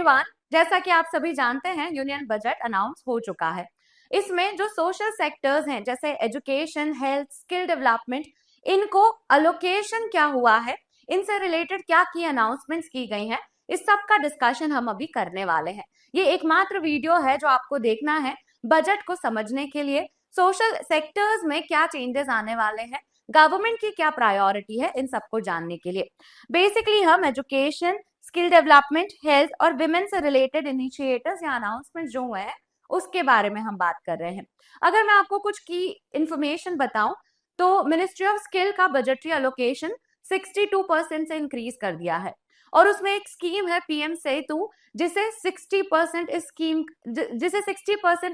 Everyone, जैसा कि आप सभी जानते हैं यूनियन बजट अनाउंस हो चुका है। इसमें जो सोशल सेक्टर्स हैं जैसे एजुकेशन, हेल्थ, स्किल डेवलपमेंट, इनको अलोकेशन क्या हुआ है, इनसे रिलेटेड क्या की अनाउंसमेंट्स की गई हैं, इस सब का डिस्कशन हम अभी करने वाले हैं। ये एकमात्र वीडियो है जो आपको देखना है बजट को समझने के लिए, सोशल सेक्टर्स में क्या चेंजेस आने वाले हैं, गवर्नमेंट की क्या प्रायोरिटी है, इन सबको जानने के लिए। बेसिकली हम एजुकेशन, स्किल डेवलपमेंट, हेल्थ और विमेन से रिलेटेड इनिशिएटिव्स या अनाउंसमेंट जो हुए हैं उसके बारे में हम बात कर रहे हैं। अगर मैं आपको कुछ की इंफॉर्मेशन बताऊं तो मिनिस्ट्री ऑफ स्किल का बजटरी अलोकेशन 62% से इंक्रीज कर दिया है और उसमें एक स्कीम है पीएम सेतु जिसे 60%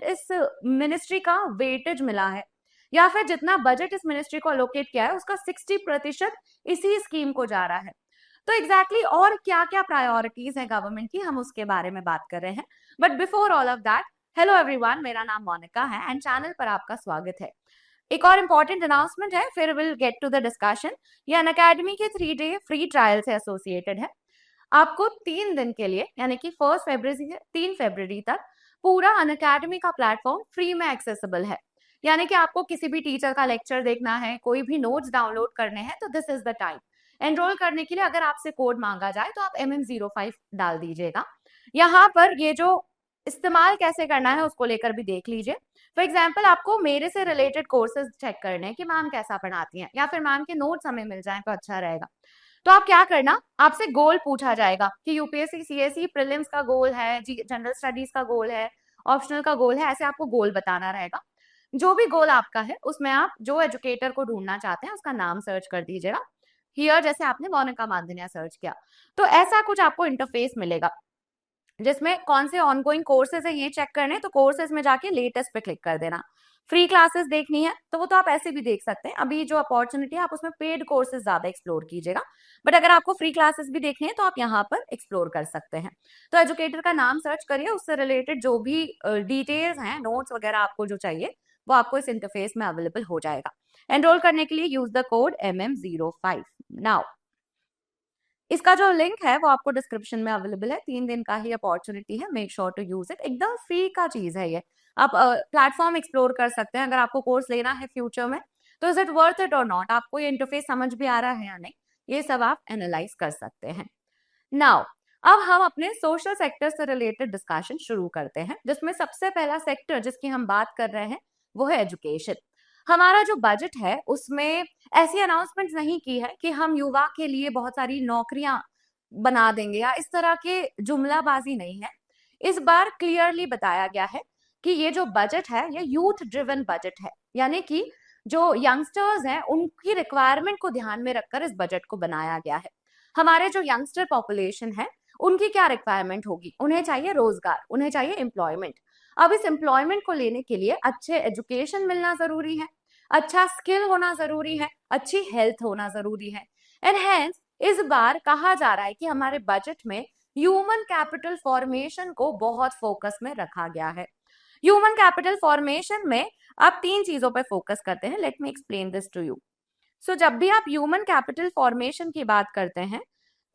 इस मिनिस्ट्री का वेटेज मिला है, या फिर जितना बजट इस मिनिस्ट्री को अलोकेट किया है उसका 60% इसी स्कीम को जा रहा है। तो एग्जैक्टली और क्या क्या प्रायोरिटीज है गवर्नमेंट की, हम उसके बारे में बात कर रहे हैं। But before all of that, hello everyone, मेरा नाम मोनिका है एंड चैनल पर आपका स्वागत है। एक और इम्पॉर्टेंट अनाउंसमेंट है, फिर will get to the discussion. ये अनअकैडमी के 3 डे फ्री ट्रायल से एसोसिएटेड है। आपको 3 दिन के लिए यानी कि 1 फरवरी से 3 फरवरी तक पूरा अनअकैडमी का प्लेटफॉर्म फ्री में एक्सेसिबल है। यानी कि आपको किसी भी टीचर का लेक्चर देखना है, कोई भी नोट्स डाउनलोड करने हैं तो this is the time. Enrol करने के लिए अगर आपसे कोड मांगा जाए तो आप MM05 डाल दीजिएगा। यहाँ पर ये जो इस्तेमाल कैसे करना है उसको लेकर भी देख लीजिए। फॉर एग्जाम्पल, आपको मेरे से रिलेटेड कोर्सेज चेक करने हैं कि मैम कैसा पढ़ाती हैं या फिर मैम के नोट्स हमें मिल जाए तो अच्छा रहेगा। तो आप क्या करना, आपसे गोल पूछा जाएगा कि यूपीएससी सीएसई प्रीलिम्स का गोल है, जनरल स्टडीज का गोल है, ऑप्शनल का गोल है, ऐसे आपको गोल बताना रहेगा। जो भी गोल आपका है उसमें आप जो एजुकेटर को ढूंढना चाहते हैं उसका नाम सर्च कर दीजिएगा। हियर जैसे आपने मोनिका मानधनिया सर्च किया तो ऐसा कुछ आपको इंटरफेस मिलेगा जिसमें कौन से ऑनगोइंग कोर्सेज है ये चेक करने, तो कोर्सेज में जाके लेटेस्ट पे क्लिक कर देना। फ्री क्लासेस देखनी है तो वो तो आप ऐसे भी देख सकते हैं, अभी जो अपॉर्चुनिटी है आप उसमें पेड कोर्सेज ज्यादा एक्सप्लोर कीजिएगा। बट अगर आपको फ्री क्लासेस भी देखनी है तो आप यहाँ पर एक्सप्लोर कर सकते हैं। तो एजुकेटर का नाम सर्च करिए, उससे रिलेटेड जो भी डिटेल्स हैं, नोट्स वगैरह आपको जो चाहिए वो आपको इस इंटरफेस में अवेलेबल हो जाएगा। एनरोल करने के लिए use the code MM05 now. इसका जो लिंक है वो आपको डिस्क्रिप्शन में अवेलेबल है। 3 दिन का ही अपॉर्चुनिटी है, make sure to use it. एकदम फ्री का चीज है ये, आप प्लेटफॉर्म एक्सप्लोर कर सकते हैं। अगर आपको कोर्स लेना है फ्यूचर में तो इज इट वर्थ इट और नॉट, आपको ये इंटरफेस समझ भी आ रहा है या नहीं, ये सब आप एनालाइज कर सकते हैं। नाउ अब हम अपने सोशल सेक्टर से रिलेटेड डिस्कशन शुरू करते हैं, जिसमें सबसे पहला सेक्टर जिसकी हम बात कर रहे हैं वो है एजुकेशन। हमारा जो बजट है उसमें ऐसी अनाउंसमेंट नहीं की है कि हम युवा के लिए बहुत सारी नौकरियां बना देंगे या इस तरह के जुमलाबाजी नहीं है। इस बार क्लियरली बताया गया है कि ये जो बजट है ये यूथ ड्रिवन बजट है, यानी कि जो यंगस्टर्स हैं उनकी रिक्वायरमेंट को ध्यान में रखकर इस बजट को बनाया गया है। हमारे जो यंगस्टर पॉपुलेशन है उनकी क्या रिक्वायरमेंट होगी, उन्हें चाहिए रोजगार, उन्हें चाहिए एम्प्लॉयमेंट। अब इस एम्प्लॉयमेंट को लेने के लिए अच्छे एजुकेशन मिलना जरूरी है, अच्छा स्किल होना जरूरी है, अच्छी हेल्थ होना जरूरी है। एंड हेंस इस बार कहा जा रहा है कि हमारे बजट में ह्यूमन कैपिटल फॉर्मेशन को बहुत फोकस में रखा गया है। ह्यूमन कैपिटल फॉर्मेशन में आप 3 चीजों पर फोकस करते हैं। Let me explain this to you. So जब भी आप ह्यूमन कैपिटल फॉर्मेशन की बात करते हैं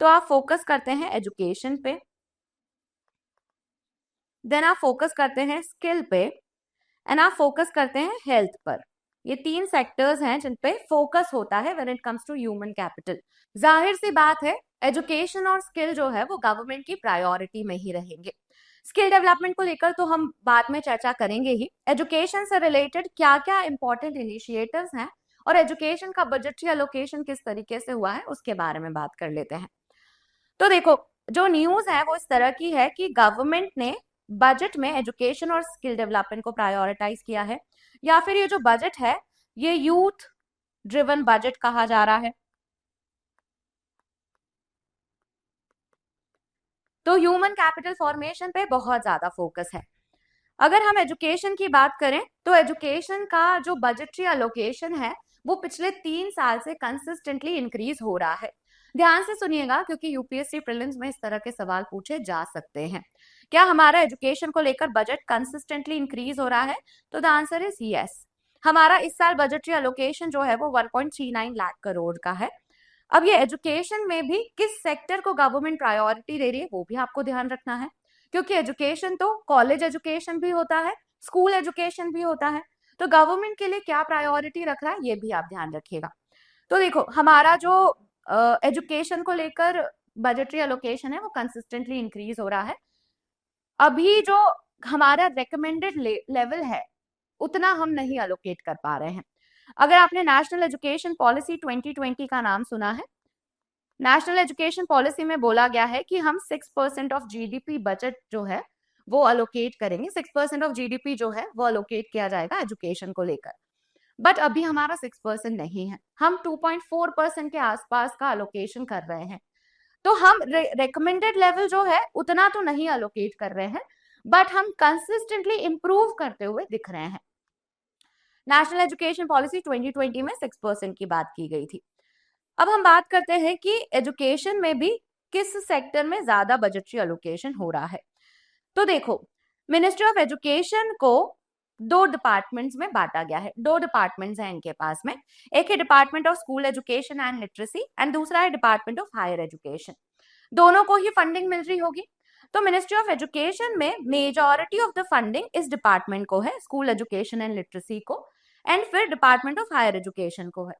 तो आप फोकस करते हैं एजुकेशन पे, देन आप फोकस करते हैं स्किल पे, एंड आप फोकस करते हैं हेल्थ पर। ये 3 सेक्टर्स हैं जिन पे फोकस होता है when it comes to human capital. जाहिर सी बात है एजुकेशन और स्किल जो है वो गवर्नमेंट की प्रायोरिटी में ही रहेंगे। स्किल डेवलपमेंट को लेकर तो हम बाद में चर्चा करेंगे ही। एजुकेशन से रिलेटेड क्या क्या इंपॉर्टेंट इनिशिएटिव्स हैं और एजुकेशन का बजटरी एलोकेशन किस तरीके से हुआ है उसके बारे में बात कर लेते हैं। तो देखो, जो न्यूज है वो इस तरह की है कि गवर्नमेंट ने बजट में एजुकेशन और स्किल डेवलपमेंट को प्रायोरिटाइज किया है, या फिर ये जो बजट है ये यूथ ड्रिवन बजट कहा जा रहा है। तो ह्यूमन कैपिटल फॉर्मेशन पे बहुत ज्यादा फोकस है। अगर हम एजुकेशन की बात करें तो एजुकेशन का जो बजटरी अलोकेशन है वो पिछले 3 साल से कंसिस्टेंटली इंक्रीज हो रहा है। ध्यान से सुनिएगा क्योंकि यूपीएससी प्रीलिम्स में इस तरह के सवाल पूछे जा सकते हैं। क्या हमारा एजुकेशन को लेकर बजट कंसिस्टेंटली इंक्रीज हो रहा है? तो द आंसर इज यस। हमारा इस साल बजटरी अलोकेशन जो है वो 1.39 लाख करोड़ का है। अब ये एजुकेशन में भी किस सेक्टर को गवर्नमेंट प्रायोरिटी दे रही है वो भी आपको ध्यान रखना है। क्योंकि एजुकेशन तो कॉलेज एजुकेशन भी होता है, स्कूल एजुकेशन भी होता है। तो गवर्नमेंट के लिए क्या प्रायोरिटी रख रहा है ये भी आप ध्यान रखिएगा। तो देखो हमारा जो एजुकेशन को लेकर बजटरी एलोकेशन है वो कंसिस्टेंटली इंक्रीज हो रहा है। अभी जो हमारा रेकमेंडेड लेवल है उतना हम नहीं अलोकेट कर पा रहे हैं। अगर आपने नेशनल एजुकेशन पॉलिसी 2020 का नाम सुना है, नेशनल एजुकेशन पॉलिसी में बोला गया है कि हम 6% ऑफ जीडीपी बजट जो है वो अलोकेट करेंगे, 6% ऑफ जीडीपी जो है वो अलोकेट किया जाएगा एजुकेशन को लेकर। बट अभी हमारा 6% नहीं है, हम 2.4% के आसपास का अलोकेशन कर रहे हैं। तो हम रेकमेंडेड लेवल जो है उतना तो नहीं अलोकेट कर रहे हैं, बट हम कंसिस्टेंटली इंप्रूव करते हुए दिख रहे हैं। नेशनल एजुकेशन पॉलिसी 2020 में 6% की बात की गई थी। अब हम बात करते हैं कि एजुकेशन में भी किस सेक्टर में ज्यादा बजटरी अलोकेशन हो रहा है। तो देखो मिनिस्ट्री ऑफ एजुकेशन को 2 डिपार्टमेंट्स में बांटा गया है। 2 डिपार्टमेंट्स हैं इनके पास में, एक है department of school education and literacy and दूसरा है डिपार्टमेंट ऑफ हायर एजुकेशन। दोनों को ही फंडिंग मिल रही होगी। तो मिनिस्ट्री ऑफ एजुकेशन में मेजॉरिटी ऑफ द फंडिंग इस डिपार्टमेंट को है, स्कूल एजुकेशन एंड लिटरेसी को, एंड फिर डिपार्टमेंट ऑफ हायर एजुकेशन को है।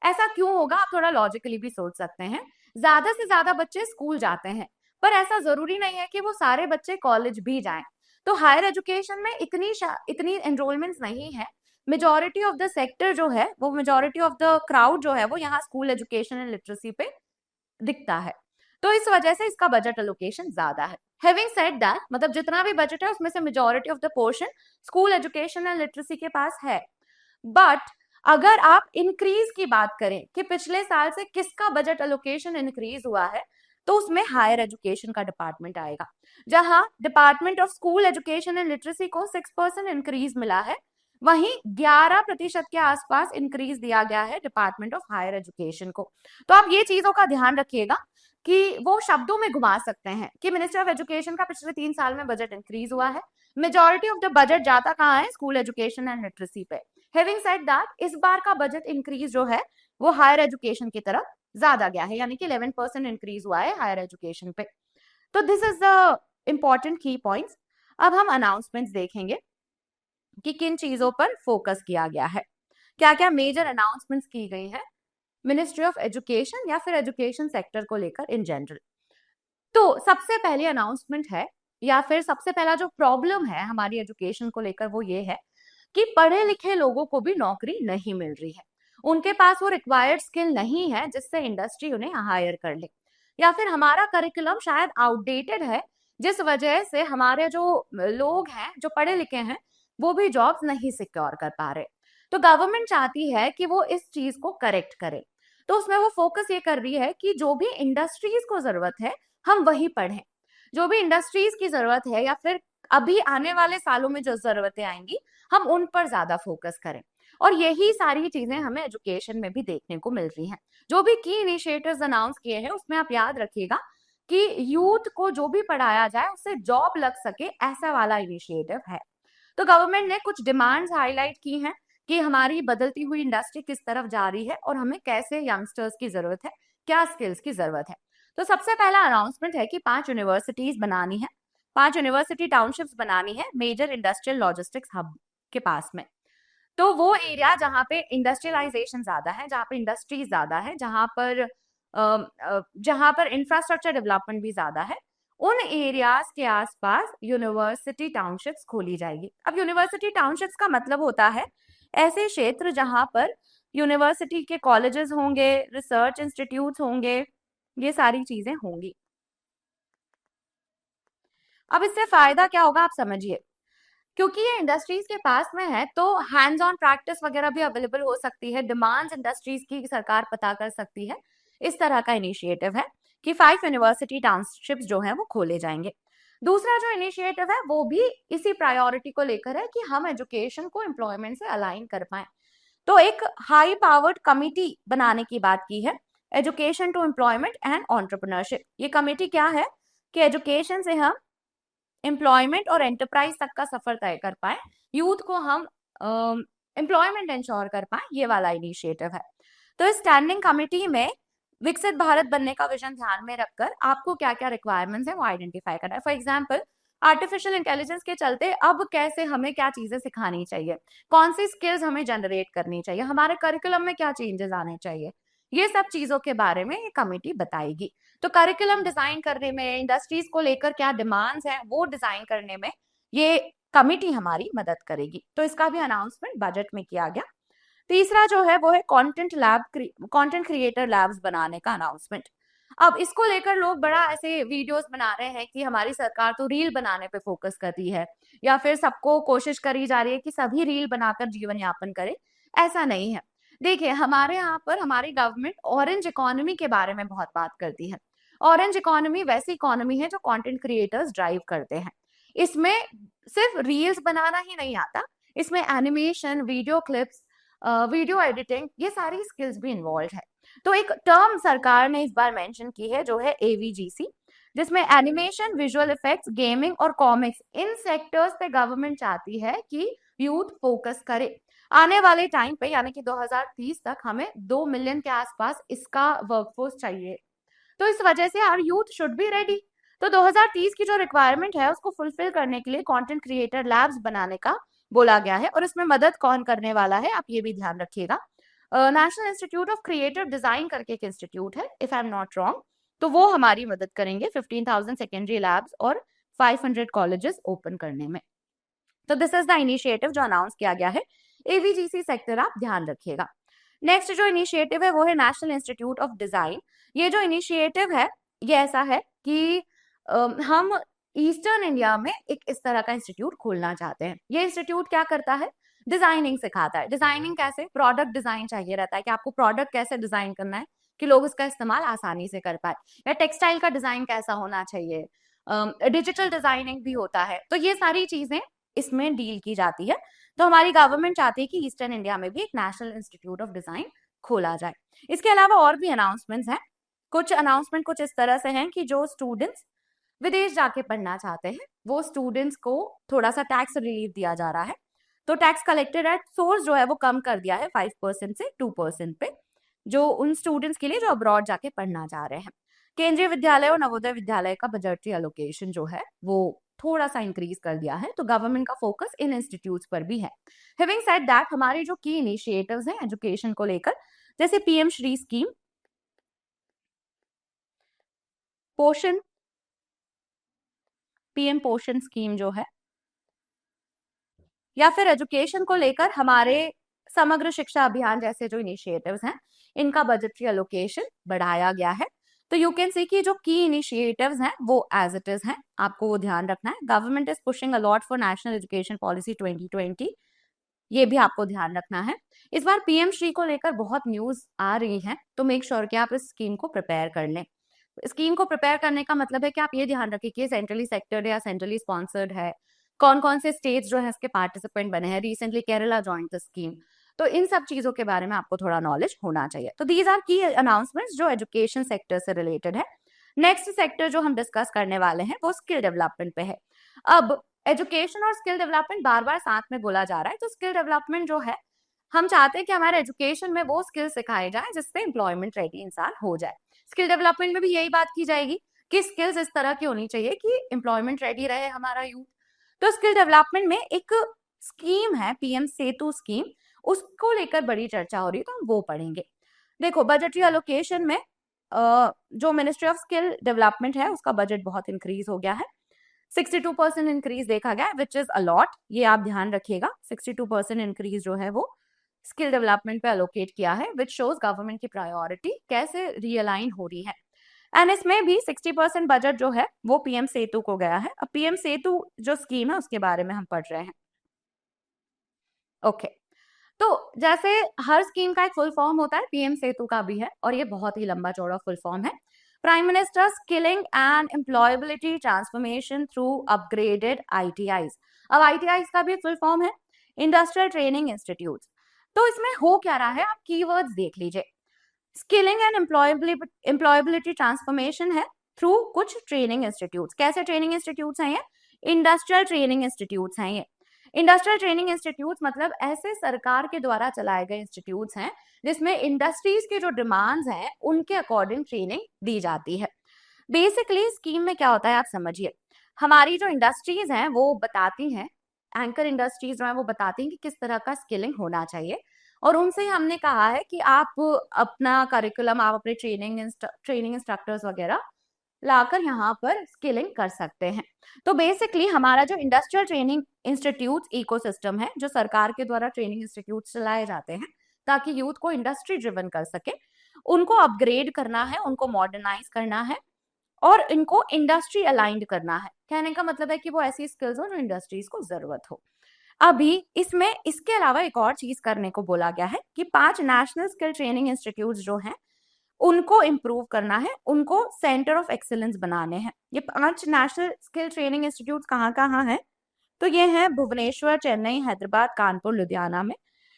ऐसा क्यों होगा आप थोड़ा लॉजिकली भी सोच सकते हैं। ज्यादा से ज्यादा बच्चे स्कूल जाते हैं, पर ऐसा जरूरी नहीं है कि वो सारे बच्चे कॉलेज भी जाएं। तो हायर एजुकेशन में इतनी एनरोलमेंट्स नहीं है। मेजॉरिटी ऑफ द सेक्टर जो है वो, मेजॉरिटी ऑफ द क्राउड जो है वो यहाँ स्कूल एजुकेशन एंड लिटरेसी पे दिखता है। तो इस वजह से इसका बजट एलोकेशन ज्यादा है। हैविंग सेड दैट, मतलब जितना भी बजट है उसमें से majority of the portion school education and literacy के पास है। बट अगर आप इंक्रीज की बात करें कि पिछले साल से किसका बजट एलोकेशन इंक्रीज हुआ है, तो उसमें हायर एजुकेशन का डिपार्टमेंट आएगा, जहां department of school education and literacy को 6% इंक्रीज मिला है, वहीं 11% के आसपास इंक्रीज दिया गया है डिपार्टमेंट ऑफ हायर एजुकेशन को। तो आप ये चीजों का ध्यान रखिएगा कि वो शब्दों में घुमा सकते हैं कि मिनिस्ट्री ऑफ एजुकेशन का पिछले 3 साल में बजट इंक्रीज हुआ है, मेजॉरिटी ऑफ द बजट जाता कहाँ है, स्कूल एजुकेशन एंड लिटरेसी पे। हैविंग सेड दैट, इस बार का बजट इंक्रीज जो है वो हायर एजुकेशन की तरफ ज्यादा गया है, यानी कि 11% इंक्रीज हुआ है हायर एजुकेशन पे। तो दिस इज द इंपॉर्टेंट की पॉइंट्स। अब हम अनाउंसमेंट्स देखेंगे कि किन चीजों पर फोकस किया गया है, क्या क्या मेजर अनाउंसमेंट्स की गई है मिनिस्ट्री ऑफ एजुकेशन या फिर एजुकेशन सेक्टर को लेकर इन जनरल। तो सबसे पहली अनाउंसमेंट है, या फिर सबसे पहला जो प्रॉब्लम है हमारी एजुकेशन को लेकर वो ये है कि पढ़े लिखे लोगों को भी नौकरी नहीं मिल रही है। उनके पास वो रिक्वायर्ड स्किल नहीं है जिससे इंडस्ट्री उन्हें हायर कर ले, या फिर हमारा करिकुलम शायद आउटडेटेड है जिस वजह से हमारे जो लोग हैं जो पढ़े लिखे हैं वो भी जॉब्स नहीं सिक्योर कर पा रहे। तो गवर्नमेंट चाहती है कि वो इस चीज को करेक्ट करे। तो उसमें वो फोकस ये कर रही है कि जो भी इंडस्ट्रीज को जरूरत है हम वही पढ़ें, जो भी इंडस्ट्रीज की जरूरत है या फिर अभी आने वाले सालों में जो जरूरतें आएंगी हम उन पर ज्यादा फोकस करें। और यही सारी चीजें हमें एजुकेशन में भी देखने को मिल रही हैं। जो भी की इनिशिएटिव्स अनाउंस किए हैं उसमें आप याद रखिएगा कि यूथ को जो भी पढ़ाया जाए उससे जॉब लग सके, ऐसा वाला इनिशिएटिव है। तो गवर्नमेंट ने कुछ डिमांड्स हाईलाइट की हैं कि हमारी बदलती हुई इंडस्ट्री किस तरफ जा रही है और हमें कैसे यंगस्टर्स की जरूरत है, क्या स्किल्स की जरूरत है। तो सबसे पहला अनाउंसमेंट है कि 5 यूनिवर्सिटीज बनानी है, 5 यूनिवर्सिटी टाउनशिप्स बनानी है मेजर इंडस्ट्रियल लॉजिस्टिक्स हब के पास में। तो वो एरिया जहाँ पे इंडस्ट्रियलाइजेशन ज्यादा है, जहाँ पे इंडस्ट्रीज ज्यादा है, जहाँ पर इंफ्रास्ट्रक्चर डेवलपमेंट भी ज्यादा है, उन एरियाज के आसपास यूनिवर्सिटी टाउनशिप्स खोली जाएगी। अब यूनिवर्सिटी टाउनशिप्स का मतलब होता है ऐसे क्षेत्र जहां पर यूनिवर्सिटी के कॉलेजेस होंगे, रिसर्च इंस्टीट्यूट्स होंगे, ये सारी चीजें होंगी। अब इससे फायदा क्या होगा आप समझिए, क्योंकि ये इंडस्ट्रीज के पास में है तो हैंड्स ऑन प्रैक्टिस वगैरह भी अवेलेबल हो सकती है, डिमांड्स इंडस्ट्रीज की सरकार पता कर सकती है। इस तरह का इनिशिएटिव है कि 5 यूनिवर्सिटी टाउनशिप्स जो है वो खोले जाएंगे। दूसरा जो इनिशिएटिव है वो भी इसी प्रायोरिटी को लेकर है कि हम एजुकेशन को एम्प्लॉयमेंट से अलाइन कर पाए। तो एक हाई पावर्ड कमिटी बनाने की बात की है, education to employment and entrepreneurship. ये कमिटी क्या है कि एजुकेशन से हम एम्प्लॉयमेंट और एंटरप्राइज तक का सफर तय कर पाए, यूथ को हम एम्प्लॉयमेंट इंश्योर कर पाए, ये वाला इनिशिएटिव है। तो इस स्टैंडिंग कमिटी में विकसित भारत बनने का विजन ध्यान में रखकर आपको क्या क्या रिक्वायरमेंट्स है वो आइडेंटिफाई करना है। फॉर एग्जाम्पल आर्टिफिशियल इंटेलिजेंस के चलते अब कैसे हमें क्या चीजें सिखानी चाहिए, कौन सी स्किल्स हमें जनरेट करनी चाहिए, हमारे करिकुलम में क्या चेंजेस आने चाहिए, ये सब चीजों के बारे में ये कमेटी बताएगी। तो करिकुलम डिजाइन करने में, इंडस्ट्रीज को लेकर क्या डिमांड्स हैं वो डिजाइन करने में ये कमेटी हमारी मदद करेगी। तो इसका भी अनाउंसमेंट बजट में किया गया। तीसरा जो है वो है कंटेंट क्रिएटर लैब्स बनाने का अनाउंसमेंट। अब इसको लेकर लोग बड़ा ऐसे वीडियोस बना रहे हैं कि हमारी सरकार तो रील बनाने पे फोकस कर रही है, या फिर सबको कोशिश करी जा रही है कि सभी रील बनाकर जीवन यापन करें। ऐसा नहीं है। देखिए, हमारे यहाँ पर हमारी गवर्नमेंट ऑरेंज इकोनॉमी के बारे में बहुत बात करती है। ऑरेंज इकोनॉमी वैसी इकोनॉमी है जो कंटेंट क्रिएटर्स ड्राइव करते हैं। इसमें सिर्फ रील्स बनाना ही नहीं आता, इसमें animation, video clips, video editing, ये सारी स्किल्स भी इन्वॉल्व है। तो एक टर्म सरकार ने इस बार मेंशन की है जो है एवीजीसी, जिसमें एनिमेशन, विजुअल इफेक्ट्स, गेमिंग और कॉमिक्स, इन सेक्टर्स पे गवर्नमेंट चाहती है कि यूथ फोकस करे। आने वाले टाइम पे यानी कि 2030 तक हमें 2 मिलियन के आसपास इसका वर्कफोर्स चाहिए। तो इस वजह से our youth should be ready. तो 2030 की जो रिक्वायरमेंट है उसको फुलफिल करने के लिए कंटेंट क्रिएटर लैब्स बनाने का बोला गया है। और इसमें मदद कौन करने वाला है, आप ये भी ध्यान रखिएगा। National institute of creative design करके एक इंस्टीट्यूट है, if I am not wrong, तो वो हमारी मदद करेंगे 15,000 सेकेंडरी लैब्स और 500 कॉलेजेस ओपन करने में। तो दिस इज द इनिशिएटिव जो अनाउंस किया गया है। एवीजीसी सेक्टर आप ध्यान रखिएगा। नेक्स्ट जो इनिशिएटिव है वो है नेशनल इंस्टीट्यूट ऑफ डिजाइन। ये जो इनिशिएटिव है ये ऐसा है कि हम ईस्टर्न इंडिया में एक इस तरह का इंस्टीट्यूट खोलना चाहते हैं। ये इंस्टीट्यूट क्या करता है, डिजाइनिंग सिखाता है। डिजाइनिंग कैसे, प्रोडक्ट डिजाइन चाहिए रहता है कि आपको प्रोडक्ट कैसे डिजाइन करना है कि लोग उसका इस्तेमाल आसानी से कर पाए, या टेक्सटाइल का डिजाइन कैसा होना चाहिए, डिजिटल डिजाइनिंग भी होता है। तो ये सारी चीजें इसमें डील की जाती है। तो हमारी गवर्नमेंट चाहती है कि ईस्टर्न इंडिया में भी एक नेशनल इंस्टीट्यूट ऑफ डिजाइन खोला जाए। इसके अलावा और भी अनाउंसमेंट्स हैं। कुछ अनाउंसमेंट कुछ इस तरह से हैं कि जो स्टूडेंट्स विदेश जाके पढ़ना चाहते हैं वो स्टूडेंट्स को थोड़ा सा टैक्स रिलीफ दिया जा रहा है। तो टैक्स कलेक्टेड एट सोर्स जो है वो कम कर दिया है 5% से 2% पे, जो उन स्टूडेंट्स के लिए जो अब्रॉड जाके पढ़ना चाह रहे हैं। केंद्रीय विद्यालय और नवोदय विद्यालय का बजटरी एलोकेशन जो है वो थोड़ा सा इंक्रीज कर दिया है। तो गवर्नमेंट का फोकस इन इंस्टीट्यूट्स पर भी है। हैविंग सेड दैट, हमारे जो की इनिशिएटिव्स हैं एजुकेशन को लेकर, जैसे पीएम श्री स्कीम, पोषण, पीएम पोषण स्कीम जो है, या फिर एजुकेशन को लेकर हमारे समग्र शिक्षा अभियान जैसे जो इनिशिएटिव्स हैं, इनका बजटरी एलोकेशन बढ़ाया गया है। तो यू कैन सी कि जो की इनिशिएटिव्स हैं वो एज इट इज हैं, आपको वो ध्यान रखना है। Government is pushing a lot for national education policy 2020, ये भी आपको ध्यान रखना है। इस बार पीएम श्री को लेकर बहुत न्यूज आ रही है, तो मेक श्योर कि आप इस स्कीम को प्रिपेयर कर लें। स्कीम को प्रिपेयर करने का मतलब है कि आप ये ध्यान रखिए कि सेंट्रली सेक्टर्ड या सेंट्रली स्पॉन्सर्ड है, कौन कौन से स्टेट्स जो है इसके पार्टिसिपेंट बने हैं। Recently Kerala joint the scheme. तो इन सब चीजों के बारे में आपको थोड़ा नॉलेज होना चाहिए। तो दीज आर की अनाउंसमेंट्स जो एजुकेशन सेक्टर से रिलेटेड है। नेक्स्ट सेक्टर जो हम डिस्कस करने वाले हैं वो स्किल डेवलपमेंट पे है। अब एजुकेशन और स्किल डेवलपमेंट बार बार साथ में बोला जा रहा है। तो स्किल डेवलपमेंट जो है, हम चाहते हैं कि हमारे एजुकेशन में वो स्किल सिखाए जाए जिससे एम्प्लॉयमेंट रेडी इंसान हो जाए। स्किल डेवलपमेंट में भी यही बात की जाएगी कि स्किल्स इस तरह की होनी चाहिए कि एम्प्लॉयमेंट रेडी रहे हमारा यूथ। तो स्किल डेवलपमेंट में एक स्कीम है पीएम सेतु स्कीम, उसको लेकर बड़ी चर्चा हो रही है, तो हम वो पढ़ेंगे। देखो, बजटरी एलोकेशन में जो मिनिस्ट्री ऑफ स्किल डेवलपमेंट है उसका बजट बहुत इंक्रीज हो गया है। 62% इंक्रीज देखा गया है, विच इज अलॉट। ये आप ध्यान रखिएगा, 62% इंक्रीज जो है वो स्किल डेवलपमेंट पे अलोकेट किया है, विच शोज गवर्नमेंट की प्रायोरिटी कैसे रियलाइन हो रही है। एंड इसमें भी 60% बजट जो है वो पीएम सेतु को गया है। अब पीएम सेतु जो स्कीम है उसके बारे में हम पढ़ रहे हैं। ओके, तो जैसे हर स्कीम का एक फुल फॉर्म होता है, पीएम सेतु का भी है, और ये बहुत ही लंबा चौड़ा फुल फॉर्म है। Prime minister skilling and employability transformation through upgraded ITIs. अब आईटीआईज का भी फुल फॉर्म है इंडस्ट्रियल ट्रेनिंग इंस्टीट्यूट। तो इसमें हो क्या रहा है, आप कीवर्ड्स देख लीजिए। स्किलिंग एंड एम्प्लॉयबिलिटी ट्रांसफॉर्मेशन है थ्रू कुछ ट्रेनिंग इंस्टीट्यूट। कैसे ट्रेनिंग इंस्टीट्यूट हैं ये? इंडस्ट्रियल ट्रेनिंग इंस्टीट्यूट हैं ये। इंडस्ट्रियल ट्रेनिंग इंस्टीट्यूट मतलब ऐसे सरकार के द्वारा चलाए गए इंस्टीट्यूट हैं जिसमें इंडस्ट्रीज के जो डिमांड्स हैं उनके अकॉर्डिंग ट्रेनिंग दी जाती है। बेसिकली स्कीम में क्या होता है आप समझिए। हमारी जो इंडस्ट्रीज हैं वो बताती हैं, एंकर इंडस्ट्रीज जो है वो बताती हैं कि किस तरह का स्किलिंग होना चाहिए, और उनसे हमने कहा है कि आप अपना करिकुलम, आप अपने ट्रेनिंग इंस्ट्रक्टर्स वगैरह लाकर यहाँ पर स्किलिंग कर सकते हैं। तो बेसिकली हमारा जो इंडस्ट्रियल ट्रेनिंग इंस्टीट्यूट इकोसिस्टम है, जो सरकार के द्वारा ट्रेनिंग इंस्टीट्यूट चलाए जाते हैं ताकि यूथ को इंडस्ट्री ड्रिवन कर सके, उनको अपग्रेड करना है, उनको मॉडर्नाइज करना है और इनको इंडस्ट्री अलाइंड करना है। कहने का मतलब है कि वो ऐसी स्किल्स हो जो इंडस्ट्रीज को जरूरत हो। अभी इसमें इसके अलावा एक और चीज करने को बोला गया है कि 5 नेशनल स्किल ट्रेनिंग इंस्टीट्यूट जो हैं उनको इम्प्रूव करना है, उनको सेंटर ऑफ एक्सीलेंस बनाने हैं। ये 5 नेशनल स्किल ट्रेनिंग इंस्टीट्यूट कहाँ कहाँ हैं? तो ये हैं भुवनेश्वर, चेन्नई, हैदराबाद, कानपुर, लुधियाना में।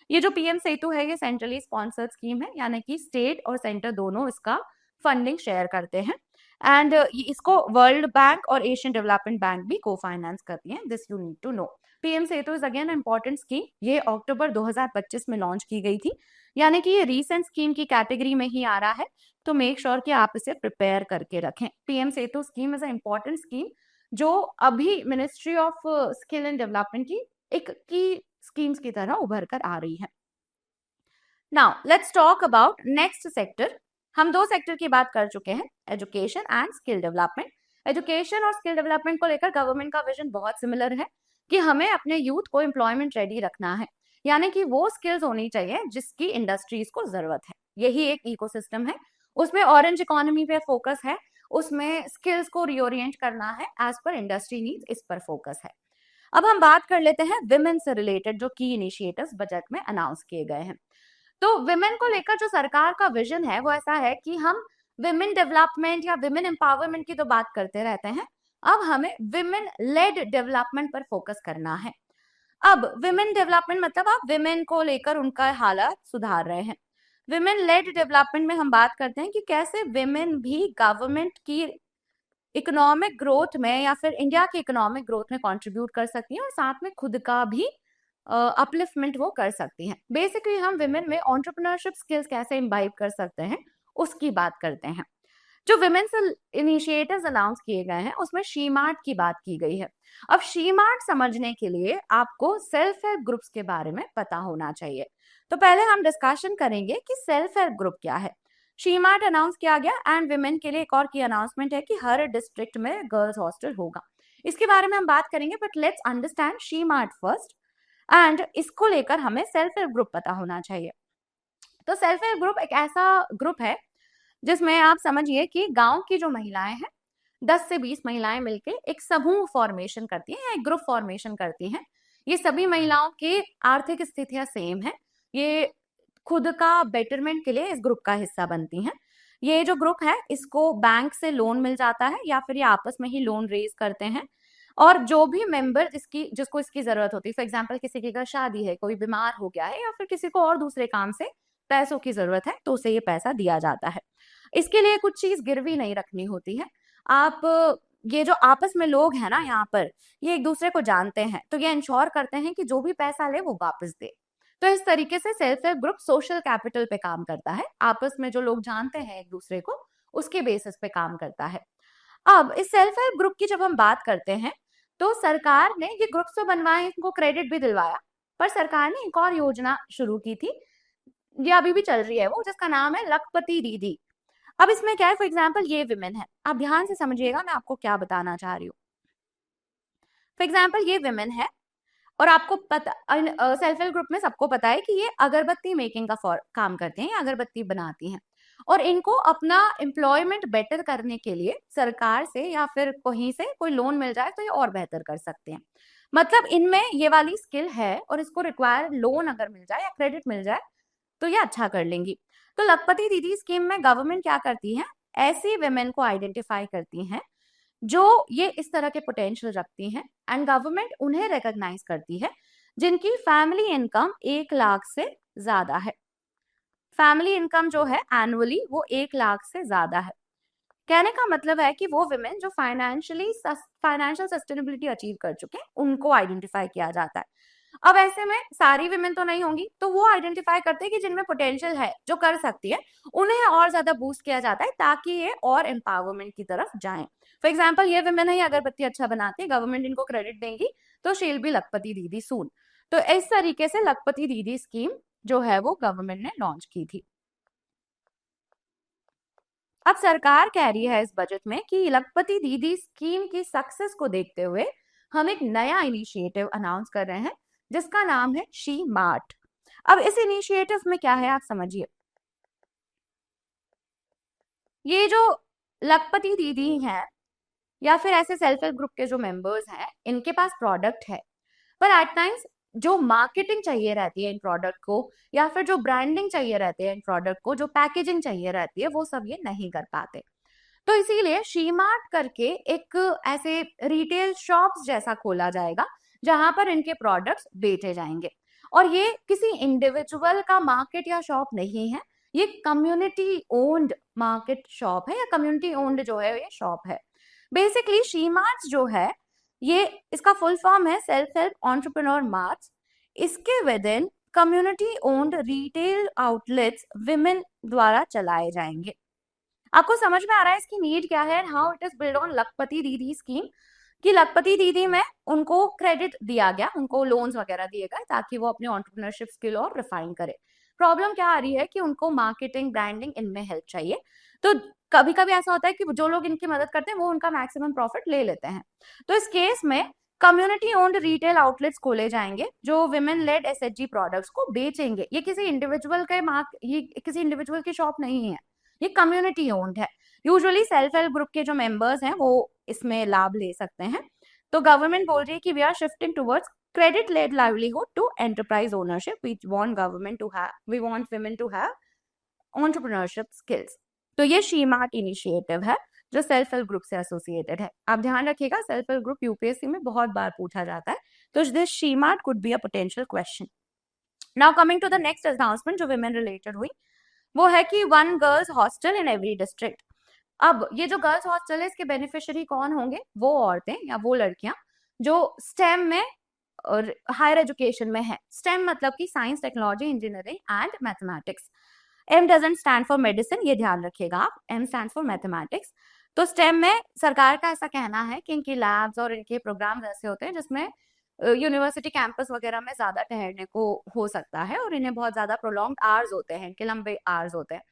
ये जो पीएम सेतु है ये सेंट्रली स्पॉन्सर्ड स्कीम है, यानी कि स्टेट और सेंटर दोनों इसका फंडिंग शेयर करते हैं। एंड इसको वर्ल्ड बैंक और एशियन डेवलपमेंट बैंक भी को फाइनेंस करती हैं। This you need to know. PM Setu is again important scheme. ये अक्टूबर 2025 में लॉन्च की गई थी, यानी कि ये रीसेंट स्कीम की कैटेगरी में ही आ रहा है। तो मेक श्योर कि आप इसे प्रिपेयर करके रखें। PM Setu scheme is a important scheme जो अभी ministry of skill and development की एक की स्कीम्स की तरह उभर कर आ रही है। Now let's talk about next sector. हम 2 सेक्टर की बात कर चुके हैं, education and skill development. Education और स्किल डेवलपमेंट को लेकर गवर्नमेंट का विजन बहुत सिमिलर है कि हमें अपने यूथ को एम्प्लॉयमेंट रेडी रखना है, यानी कि वो स्किल्स होनी चाहिए जिसकी इंडस्ट्रीज को जरूरत है। यही एक इकोसिस्टम है। उसमें ऑरेंज इकोनॉमी पे फोकस है, उसमें स्किल्स को रिओरिएंट करना है एज पर इंडस्ट्री नीड्स, इस पर फोकस है। अब हम बात कर लेते हैं विमेन से रिलेटेड जो की इनिशिएटिव्स बजट में अनाउंस किए गए हैं। तो विमेन को लेकर जो सरकार का विजन है वो ऐसा है कि हम विमेन डेवलपमेंट या विमेन एम्पावरमेंट की तो बात करते रहते हैं, अब हमें विमेन लेड डेवलपमेंट पर फोकस करना है। अब विमेन डेवलपमेंट मतलब आप विमेन को लेकर उनका हालात सुधार रहे हैं। विमेन लेड डेवलपमेंट में हम बात करते हैं कि कैसे विमेन भी गवर्नमेंट की इकोनॉमिक ग्रोथ में या फिर इंडिया की इकोनॉमिक ग्रोथ में कंट्रीब्यूट कर सकती हैं और साथ में खुद का भी अपलिफ्टमेंट वो कर सकती हैं। बेसिकली हम विमेन में एंटरप्रेन्योरशिप स्किल्स कैसे इम्बाइब कर सकते हैं उसकी बात करते हैं। जो विमेन्स इनिशिएटिव्स अनाउंस किए गए हैं उसमें शी मार्ट की बात की गई है। अब शी मार्ट समझने के लिए आपको सेल्फ हेल्प ग्रुप्स के बारे में पता होना चाहिए। तो पहले हम डिस्कशन करेंगे कि सेल्फ हेल्प ग्रुप क्या है। शी मार्ट अनाउंस किया गया एंड विमेन के लिए एक और की अनाउंसमेंट है कि हर डिस्ट्रिक्ट में गर्ल्स हॉस्टल होगा। इसके बारे में हम बात करेंगे, but let's understand she mart first and इसको लेकर हमें सेल्फ हेल्प ग्रुप पता होना चाहिए। तो सेल्फ हेल्प ग्रुप एक ऐसा ग्रुप है जिसमें आप समझिए कि गांव की जो महिलाएं हैं 10 से 20 महिलाएं मिलकर एक समूह फॉर्मेशन करती हैं या एक ग्रुप फॉर्मेशन करती हैं। ये सभी महिलाओं की आर्थिक स्थितियां सेम है, ये खुद का बेटरमेंट के लिए इस ग्रुप का हिस्सा बनती हैं। ये जो ग्रुप है इसको बैंक से लोन मिल जाता है या फिर ये आपस में ही लोन रेज करते हैं, और जो भी मेंबर जिसको इसकी जरूरत होती है, फॉर एग्जाम्पल किसी की शादी है, कोई बीमार हो गया है या फिर किसी को और दूसरे काम से पैसों की जरूरत है तो उसे ये पैसा दिया जाता है। इसके लिए कुछ चीज गिरवी नहीं रखनी होती है। आप ये जो आपस में लोग हैं ना यहाँ पर, ये एक दूसरे को जानते हैं, तो ये इंश्योर करते हैं कि जो भी पैसा ले वो वापस दे। तो इस तरीके से self help group social capital पे काम करता है, आपस में जो लोग जानते हैं एक दूसरे को उसके बेसिस पे काम करता है। अब इस सेल्फ हेल्प ग्रुप की जब हम बात करते हैं तो सरकार ने ये ग्रुप्स तो बनवाए, इनको क्रेडिट भी दिलवाया, पर सरकार ने एक और योजना शुरू की थी, ये अभी भी चल रही है वो, जिसका नाम है लखपति दीदी। अब इसमें क्या है, फॉर एग्जाम्पल ये विमेन है, आप ध्यान से समझिएगा मैं आपको क्या बताना चाह रही हूँ। फॉर एग्जाम्पल ये विमेन है और आपको पता सेल्फ हेल्प ग्रुप में सबको पता है कि ये अगरबत्ती मेकिंग का काम करते हैं, अगरबत्ती बनाती हैं, और इनको अपना एम्प्लॉयमेंट बेटर करने के लिए सरकार से या फिर कहीं से कोई लोन मिल जाए तो ये और बेहतर कर सकते हैं। मतलब इनमें ये वाली स्किल है और इसको रिक्वायर लोन अगर मिल जाए या क्रेडिट मिल जाए तो ये अच्छा कर लेंगी। तो लखपति दीदी स्कीम में गवर्नमेंट क्या करती है, ऐसी विमेन को आइडेंटिफाई करती हैं जो ये इस तरह के पोटेंशियल रखती हैं एंड गवर्नमेंट उन्हें रिकॉग्नाइज करती है जिनकी फैमिली इनकम 1 लाख से ज्यादा है। फैमिली इनकम जो है एनुअली वो 1 लाख से ज्यादा है। कहने का मतलब है कि वो विमेन जो फाइनेंशियल सस्टेनेबिलिटी अचीव कर चुके हैं उनको आइडेंटिफाई किया जाता है। अब ऐसे में सारी विमेन तो नहीं होंगी, तो वो आइडेंटिफाई करते हैं कि जिनमें पोटेंशियल है, जो कर सकती है, उन्हें और ज्यादा बूस्ट किया जाता है ताकि ये और एम्पावरमेंट की तरफ जाएं। फॉर एग्जाम्पल, ये विमेन है, अगरबत्ती अच्छा बनाती है, गवर्नमेंट इनको क्रेडिट देंगी, तो शील बी लखपति दीदी सून। तो इस तरीके से लखपति दीदी स्कीम जो है वो गवर्नमेंट ने लॉन्च की थी। अब सरकार कह रही है इस बजट में कि लखपति दीदी स्कीम की सक्सेस को देखते हुए हम एक नया इनिशिएटिव अनाउंस कर रहे हैं जिसका नाम है शी मार्ट। अब इस इनिशिएटिव में क्या है आप समझिए। ये जो लखपति दीदी हैं या फिर ऐसे सेल्फ हेल्प ग्रुप के जो मेंबर्स हैं, इनके पास प्रोडक्ट है, पर एट टाइम्स जो मार्केटिंग चाहिए रहती है इन प्रोडक्ट को, या फिर जो ब्रांडिंग चाहिए रहती है इन प्रोडक्ट को, जो पैकेजिंग चाहिए रहती है, वो सब ये नहीं कर पाते। तो इसीलिए शी मार्ट करके एक ऐसे रिटेल शॉप्स जैसा खोला जाएगा जहां पर इनके प्रोडक्ट्स बेचे जाएंगे। और ये किसी इंडिविजुअल का मार्केट या शॉप नहीं है, ये कम्युनिटी ओन्ड मार्केट शॉप है, या कम्युनिटी ओन्ड जो है ये शॉप है। बेसिकली शी मार्ट जो है, ये इसका फुल फॉर्म है सेल्फ हेल्प एंटरप्रेन्योर मार्ट्स। इसके with in community owned retail outlets women द्वारा चलाए जाएंगे। आपको समझ में आ रहा है इसकी नीड क्या है, how it is build on लखपति दीदी स्कीम। कि लखपति दीदी में उनको क्रेडिट दिया गया, उनको लोन्स वगैरह दिए गए ताकि वो अपने एंटरप्रेन्योरशिप स्किल और रिफाइन करे। प्रॉब्लम क्या आ रही है कि उनको मार्केटिंग ब्रांडिंग इनमें हेल्प चाहिए। तो कभी कभी ऐसा होता है कि जो लोग इनकी मदद करते हैं वो उनका मैक्सिमम प्रॉफिट ले लेते हैं। तो इस केस में कम्युनिटी ओन्ड रिटेल आउटलेट्स खोले जाएंगे जो विमेन लेड एसएचजी प्रोडक्ट्स को बेचेंगे। ये किसी इंडिविजुअल के ये किसी इंडिविजुअल की शॉप नहीं है, ये कम्युनिटी ओन्ड है। यूजुअली सेल्फ हेल्प ग्रुप के जो मेंबर्स हैं वो इसमें लाभ ले सकते हैं। तो गवर्नमेंट बोल रही है कि we are shifting towards credit led livelihood to enterprise ownership. We want women to have entrepreneurship skills. तो ये शी मार्ट इनिशिएटिव है जो सेल्फ हेल्प ग्रुप से एसोसिएटेड है। आप ध्यान रखिएगा, सेल्फ हेल्प ग्रुप यूपीएससी में बहुत बार पूछा जाता है, तो this she mart could be a potential question. Now coming to the next announcement जो विमेन रिलेटेड हुई, वो है कि 1 girls hostel in every district. अब ये जो गर्ल्स हॉस्टल है, इसके बेनिफिशियरी कौन होंगे? वो औरतें या वो लड़कियां जो स्टेम में और हायर एजुकेशन में है। स्टेम मतलब कि science, technology, engineering and mathematics. M doesn't stand for medicine, ये ध्यान रखिएगा आप, एम स्टैंड फॉर मैथमेटिक्स। तो स्टेम में सरकार का ऐसा कहना है कि इनकी लैब्स और इनके प्रोग्राम्स ऐसे होते हैं जिसमें यूनिवर्सिटी कैंपस वगैरह में ज्यादा ठहरने को हो सकता है, और इन्हें बहुत ज्यादा प्रोलॉन्ग्ड आवर्स होते हैं, इनके लंबे आवर्स होते हैं।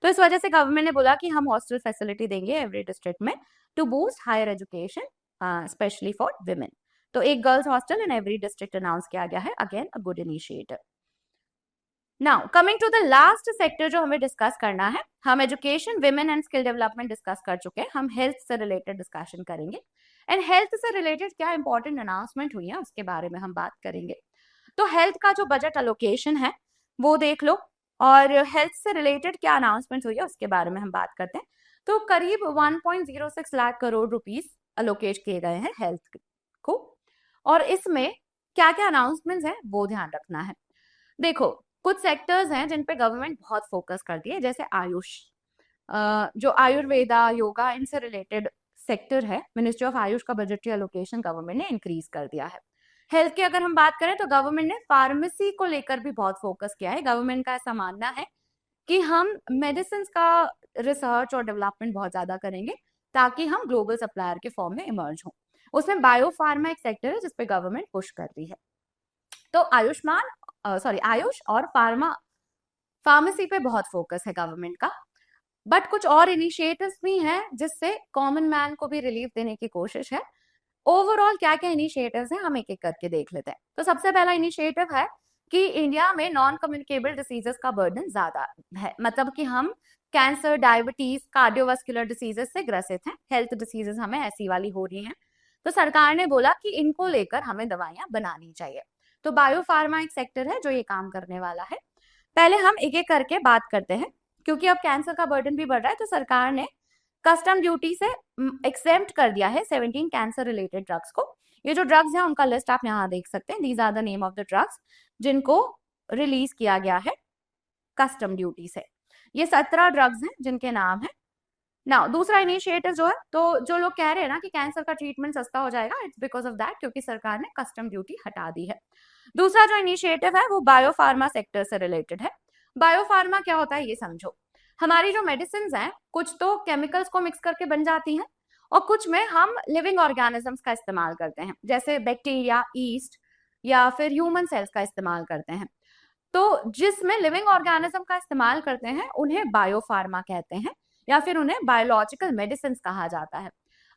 तो इस वजह से गवर्नमेंट ने बोला कि हम हॉस्टल फैसिलिटी देंगे एवरी डिस्ट्रिक्ट में to boost higher education specially for women. तो एक girls hostel in every district announce किया गया है, again a good initiative. Now coming to the last sector जो हमें डिस्कस करना है, हम education, women and skill development discuss कर चुके हैं, हम हेल्थ से रिलेटेड डिस्कशन करेंगे। एंड हेल्थ से रिलेटेड क्या इंपॉर्टेंट अनाउंसमेंट हुई है उसके बारे में हम बात करेंगे। तो हेल्थ का जो बजट अलोकेशन है वो देख लो, और हेल्थ से रिलेटेड क्या अनाउंसमेंट हुई है उसके बारे में हम बात करते हैं। तो करीब 1.06 लाख करोड़ रुपीस अलोकेट किए गए हैं हेल्थ को, और इसमें क्या क्या अनाउंसमेंट्स हैं वो ध्यान रखना है। देखो, कुछ सेक्टर्स हैं जिन पे गवर्नमेंट बहुत फोकस करती है, जैसे आयुष, जो आयुर्वेदा, योगा, इनसे रिलेटेड सेक्टर है, मिनिस्ट्री ऑफ आयुष का बजटरी अलोकेशन गवर्नमेंट ने इंक्रीज कर दिया है। हेल्थ की अगर हम बात करें तो गवर्नमेंट ने फार्मेसी को लेकर भी बहुत फोकस किया है। गवर्नमेंट का ऐसा मानना है कि हम मेडिसिन का रिसर्च और डेवलपमेंट बहुत ज्यादा करेंगे ताकि हम ग्लोबल सप्लायर के फॉर्म में इमर्ज हों। उसमें बायो फार्मा एक सेक्टर है जिसपे गवर्नमेंट पुश करती है। तो आयुष और फार्मेसी पे बहुत फोकस है गवर्नमेंट का। बट कुछ और इनिशिएटिव्स भी हैं जिससे कॉमन मैन को भी रिलीफ देने की कोशिश है। ओवरऑल क्या क्या इनिशिएटिव्स हैं हम एक एक करके देख लेते हैं। तो सबसे पहला इनिशिएटिव है कि इंडिया में नॉन कम्युनिकेबल डिसीजेस का बर्डन ज्यादा है, मतलब कि हम कैंसर, डायबिटीज, कार्डियोवास्कुलर डिसीजेस से ग्रसित हैं, हेल्थ डिसीजेस हमें ऐसी वाली हो रही हैं। तो सरकार ने बोला कि इनको लेकर हमें दवाइयां बनानी चाहिए। तो बायो फार्मा एक सेक्टर है जो ये काम करने वाला है। पहले हम एक एक करके बात करते हैं, क्योंकि अब कैंसर का बर्डन भी बढ़ रहा है, तो सरकार ने कस्टम ड्यूटी से एक्सेम्प्ट कर दिया है 17 कैंसर रिलेटेड ड्रग्स को। ये जो ड्रग्स हैं उनका लिस्ट आप यहाँ देख सकते हैं, these are the name of the drugs जिनको रिलीज किया गया है कस्टम ड्यूटी से। ये 17 ड्रग्स हैं जिनके नाम है नाउ दूसरा इनिशिएटिव जो है, तो जो लोग कह रहे हैं ना कि कैंसर का ट्रीटमेंट सस्ता हो जाएगा, इट्स बिकॉज ऑफ दैट, क्योंकि सरकार ने कस्टम ड्यूटी हटा दी है। दूसरा जो इनिशिएटिव है वो बायोफार्मा सेक्टर से रिलेटेड है। बायोफार्मा क्या होता है ये समझो। हमारी जो मेडिसिन हैं कुछ तो केमिकल्स को मिक्स करके बन जाती हैं और कुछ में हम लिविंग ऑर्गेनिजम्स का इस्तेमाल करते हैं, जैसे बैक्टीरिया, ईस्ट या फिर ह्यूमन सेल्स का इस्तेमाल करते हैं। तो जिसमें लिविंग ऑर्गेनिज्म का इस्तेमाल करते हैं उन्हें बायोफार्मा कहते हैं या फिर उन्हें बायोलॉजिकल मेडिसिन कहा जाता है।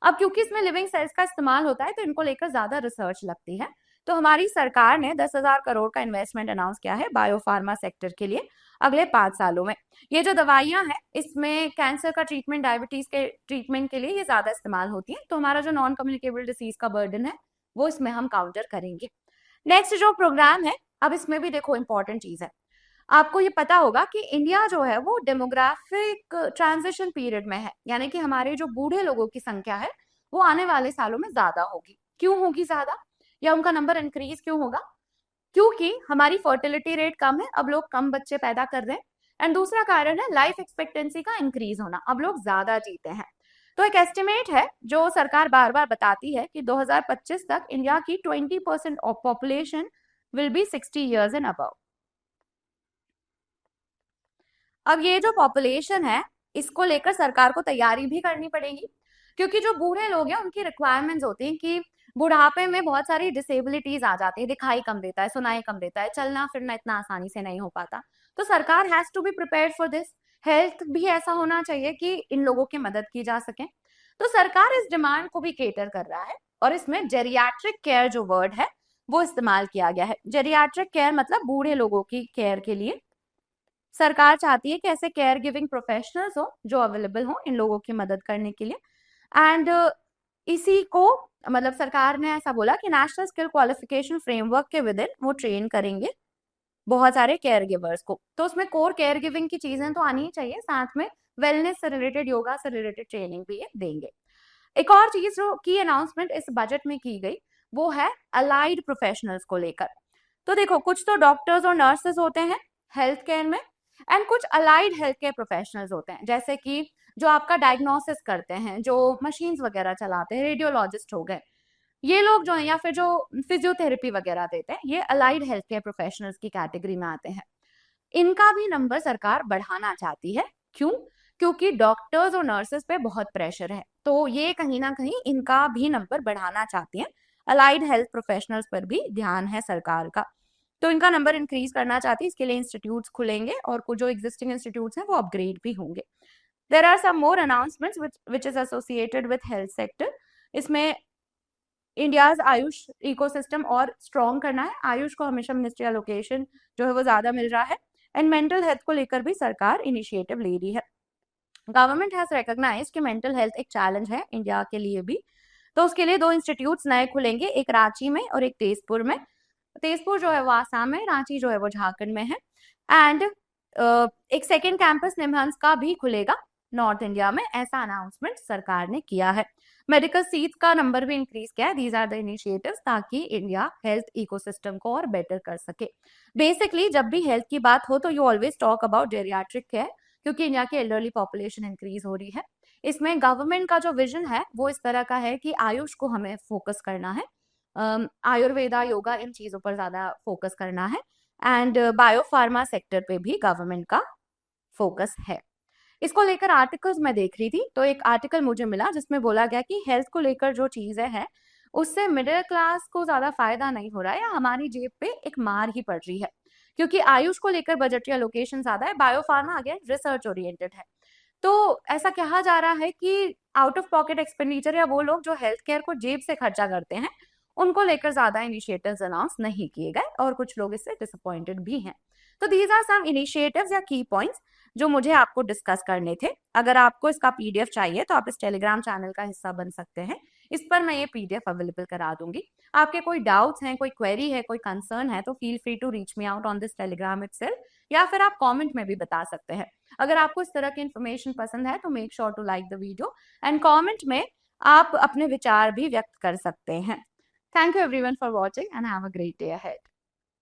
अब क्योंकि इसमें लिविंग सेल्स का इस्तेमाल होता है तो इनको लेकर ज्यादा रिसर्च लगती है। तो हमारी सरकार ने 10,000 करोड़ का इन्वेस्टमेंट अनाउंस किया है बायोफार्मा सेक्टर के लिए अगले 5 सालों में। ये जो दवाइयां हैं इसमें कैंसर का ट्रीटमेंट, डायबिटीज के ट्रीटमेंट के लिए ये ज्यादा इस्तेमाल होती है। तो हमारा जो नॉन कम्युनिकेबल डिसीज का बर्डन है वो इसमें हम काउंटर करेंगे। नेक्स्ट जो प्रोग्राम है, अब इसमें भी देखो इंपॉर्टेंट चीज है। आपको ये पता होगा कि इंडिया जो है वो डेमोग्राफिक ट्रांजिशन पीरियड में है, यानी कि हमारे जो बूढ़े लोगों की संख्या है वो आने वाले सालों में ज्यादा होगी। क्यों होगी ज्यादा, या उनका नंबर इंक्रीज क्यों होगा? क्योंकि हमारी फर्टिलिटी रेट कम है, अब लोग कम बच्चे पैदा कर रहे हैं। एंड दूसरा कारण है लाइफ एक्सपेक्टेंसी का इंक्रीज होना, अब लोग ज्यादा जीते हैं। तो एक एस्टिमेट है जो सरकार बार बार बताती है कि 2025 तक इंडिया की 20% of population will be 60 years and above. अब ये जो पॉपुलेशन है इसको लेकर सरकार को तैयारी भी करनी पड़ेगी, क्योंकि जो बूढ़े लोग हैं उनकी रिक्वायरमेंट्स होती हैं कि बुढ़ापे में बहुत सारी डिसेबिलिटीज आ जाती है, दिखाई कम देता है, सुनाई कम देता है, चलना फिरना इतना आसानी से नहीं हो पाता। तो सरकार has to be prepared for this. Health भी ऐसा होना चाहिए कि इन लोगों की मदद की जा सके। तो सरकार इस डिमांड को भी केटर कर रहा है और इसमें जेरियाट्रिक केयर जो वर्ड है वो इस्तेमाल किया गया है। जेरियाट्रिक केयर मतलब बूढ़े लोगों की केयर के लिए सरकार चाहती है कि ऐसे केयर गिविंग प्रोफेशनल्स हो जो अवेलेबल हो इन लोगों की मदद करने के लिए। एंड इसी को मतलब सरकार ने ऐसा बोला कि नेशनल स्किल क्वालिफिकेशन फ्रेमवर्क के विद इन वो ट्रेन करेंगे बहुत सारे केयर गिवर्स को। तो उसमें कोर केयर गिविंग की चीजें तो आनी ही चाहिए, साथ में वेलनेस से रिलेटेड, योगा से रिलेटेड ट्रेनिंग भी ये देंगे। एक और चीज जो की अनाउंसमेंट इस बजट में की गई वो है अलाइड प्रोफेशनल्स को लेकर। तो देखो कुछ तो डॉक्टर्स और नर्सेस होते हैं हेल्थ केयर में, एंड कुछ अलाइड हेल्थ केयर प्रोफेशनल्स होते हैं, जैसे कि जो आपका डायग्नोसिस करते हैं, जो मशीन्स वगैरह चलाते हैं, रेडियोलॉजिस्ट हो गए, ये लोग जो है, या फिर जो फिजियोथेरेपी वगैरह देते हैं, ये अलाइड हेल्थ केयर प्रोफेशनल्स की कैटेगरी में आते हैं। इनका भी नंबर सरकार बढ़ाना चाहती है। क्यों? क्योंकि डॉक्टर्स और नर्सेस पे बहुत प्रेशर है, तो ये कहीं ना कहीं इनका भी नंबर बढ़ाना चाहती है। अलाइड हेल्थ प्रोफेशनल्स पर भी ध्यान है सरकार का, तो इनका नंबर इंक्रीज करना चाहती है। इसके लिए इंस्टीट्यूट्स खुलेंगे और कुछ जो एग्जिस्टिंग इंस्टीट्यूट्स हैं वो अपग्रेड भी होंगे। There are some more announcements which is associated with health sector. इसमें इंडियाज आयुष इकोसिस्टम और स्ट्रॉन्ग करना है। आयुष को हमेशा मिनिस्ट्री एलोकेशन जो है वो ज्यादा मिल रहा है। एंड मेंटल हेल्थ को लेकर भी सरकार इनिशिएटिव ले रही है। गवर्नमेंट हैज रिकॉग्नाइज्ड कि मेंटल हेल्थ एक चैलेंज है इंडिया के लिए भी, तो उसके लिए 2 इंस्टीट्यूट्स नए खुलेंगे, एक रांची में और एक तेजपुर में। तेजपुर जो है वो आसाम में, रांची जो है वो झारखंड में है। एंड एक सेकेंड कैंपस निमहंस का भी खुलेगा नॉर्थ इंडिया में, ऐसा अनाउंसमेंट सरकार ने किया है। मेडिकल सीट्स का नंबर भी इंक्रीज किया है। दीज आर द इनिशिएटिव्स ताकि इंडिया हेल्थ इकोसिस्टम को और बेटर कर सके। बेसिकली जब भी हेल्थ की बात हो तो you always talk about geriatric care, क्योंकि इंडिया की एल्डरली पॉपुलेशन इंक्रीज हो रही है। इसमें गवर्नमेंट का जो विजन है वो इस तरह का है कि आयुष को हमें फोकस करना है, आयुर्वेदा, योगा, इन चीजों पर ज्यादा फोकस करना है। एंड बायोफार्मा सेक्टर पे भी गवर्नमेंट का फोकस है। इसको लेकर आर्टिकल्स मैं देख रही थी, तो एक आर्टिकल मुझे मिला जिसमें बोला गया कि हेल्थ को लेकर जो चीजें हैं उससे मिडिल क्लास को ज्यादा फायदा नहीं हो रहा है, या हमारी जेब पे एक मार ही पड़ रही है, क्योंकि आयुष को लेकर बजटीय एलोकेशन ज्यादा है, बायोफार्मा अगेन रिसर्च ओरिएंटेड है। तो ऐसा कहा जा रहा है कि आउट ऑफ पॉकेट एक्सपेंडिचर, या वो लोग जो हेल्थ केयर को जेब से खर्चा करते हैं, उनको लेकर ज्यादा इनिशिएटिव्स अनाउंस नहीं किए गए और कुछ लोग इससे डिसअपॉइंटेड भी हैं। तो दीज आर सम इनिशिएटिव्स या की पॉइंट्स जो मुझे आपको डिस्कस करने थे। अगर आपको इसका पीडीएफ चाहिए तो आप इस टेलीग्राम चैनल का हिस्सा बन सकते हैं, इस पर मैं ये पीडीएफ अवेलेबल करा दूंगी। आपके कोई डाउट्स हैं, कोई क्वेरी है, कोई कंसर्न है, तो feel free to reach me out on this Telegram itself, या फिर आप कमेंट में भी बता सकते हैं। अगर आपको इस तरह की इन्फॉर्मेशन पसंद है तो make sure to like the video, and comment में आप अपने विचार भी व्यक्त कर सकते हैं। Thank you everyone for watching and have a great day ahead.